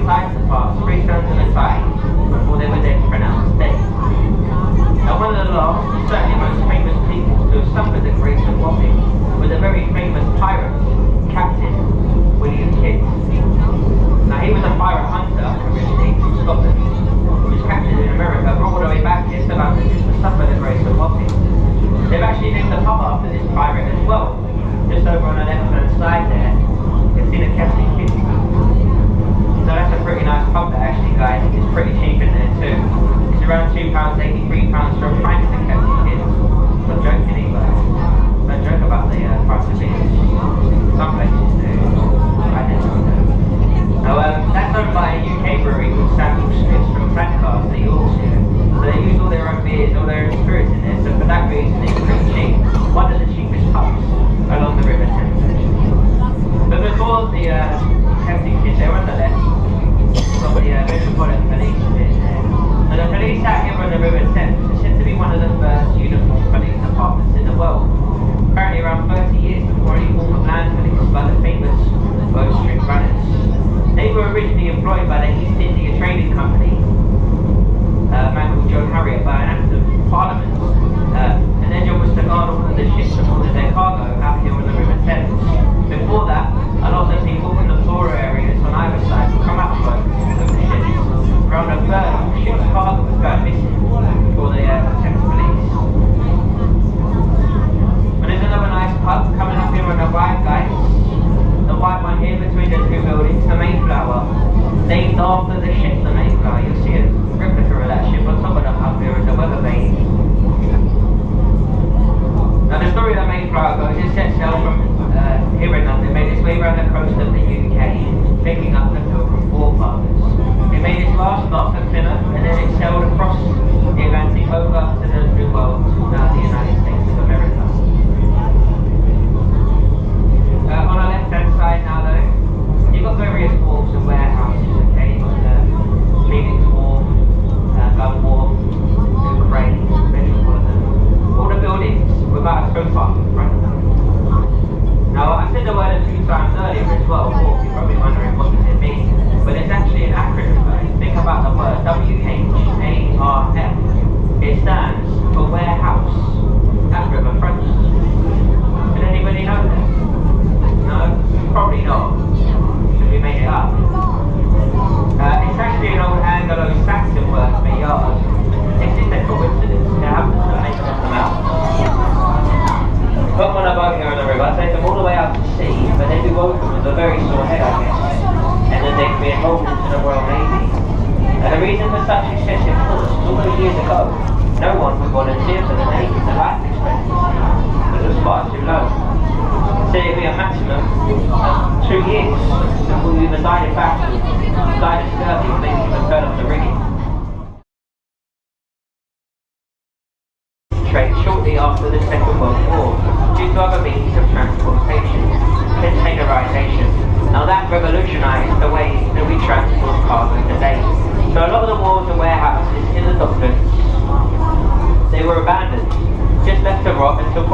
tied to the mast, 3 stones in a tie, before they were then pronounced dead. Now one of the last, certainly most famous people to have suffered the grace of Wapping was a very famous pirate, Captain William Kidd. Now he was a pirate hunter originally from Scotland. He was captured in America, brought all the way back here to London just to suffer the grace of Wapping. They've actually named the pub after this pirate as well. Just over on the left-hand side there, you can see the Captain Kidd. So that's a pretty nice pub there actually, guys. It's pretty cheap in there too. It's around £2, £83 for a pint of the Captain Kidd. Not joking either. Don't joke about the price of beer. Some places do. I didn't know. Now that's owned by a UK brewery called Samuel Smith's from Lancaster, Yorkshire. So they use all their own beers, all their own spirits in there. So for that reason it's pretty cheap. One of the cheapest pubs along the River Thames actually. But before the Captain Kidd, they were on the left. You've got the Metropolitan Police bit there. And the police out here on the River Thames is said to be one of the first uniformed police departments in the world. Apparently around 30 years before any form of land police by the famous Bow Street Runners. They were originally employed by the East India Trading Company, a man called John Harriot, by an act of Parliament. And their job was to guard all of the ships and all of their cargo out here on the River Thames. Before that, a lot of the people from the poorer areas on either side would come out of boats and look at the ships. Around a third of the ship's cargo was going missing before the Thames police. But there's another nice pub coming up here on the right, guys. The white one here between the two buildings, the Mayflower. Named after the ship, the Mayflower. You'll see a replica of that ship on top of the pub here at the weather vane. Now the story of the Mayflower goes, it set sail from here in London, made its way around the coast of the UK, picking up the Pilgrim forefathers. It made its last stop at Plymouth, and then it sailed across the Atlantic over to the New World, now the United States of America. On the left-hand side now though, you've got various wharves and warehouses, okay? You've got Phoenix Wharf, Gun Wharf, New Crane, Metropolitan. All the buildings without a tow park in front of them. Now, I said the word a few times earlier as well, wharf. You're probably wondering what does it mean. But it's actually an acronym, guys. Think about the word WHARF. It stands for warehouse at riverfront. Did anybody know that? No? Probably not. Because we made it up. It's actually an old Anglo-Saxon word for yard. It's just a coincidence. It happens to make them out. Put them on a boat here on the river, take them all the way out to sea, but they'd be woken with a very sore head, I guess. And then they'd be enrolled into the Royal Navy. And the reason for such excessive force was all those years ago, no one would volunteer for the Navy. The life expectancy was far too low. So it'd be a maximum of 2 years before you either died in battle, died of scurvy, or maybe even fell off the rigging. Shortly after the Second World War, due to other means of transportation, containerization. Now that revolutionized the way that we transport cargo today. So a lot of the wharves and warehouses in the dockyards, they were abandoned, just left to rot until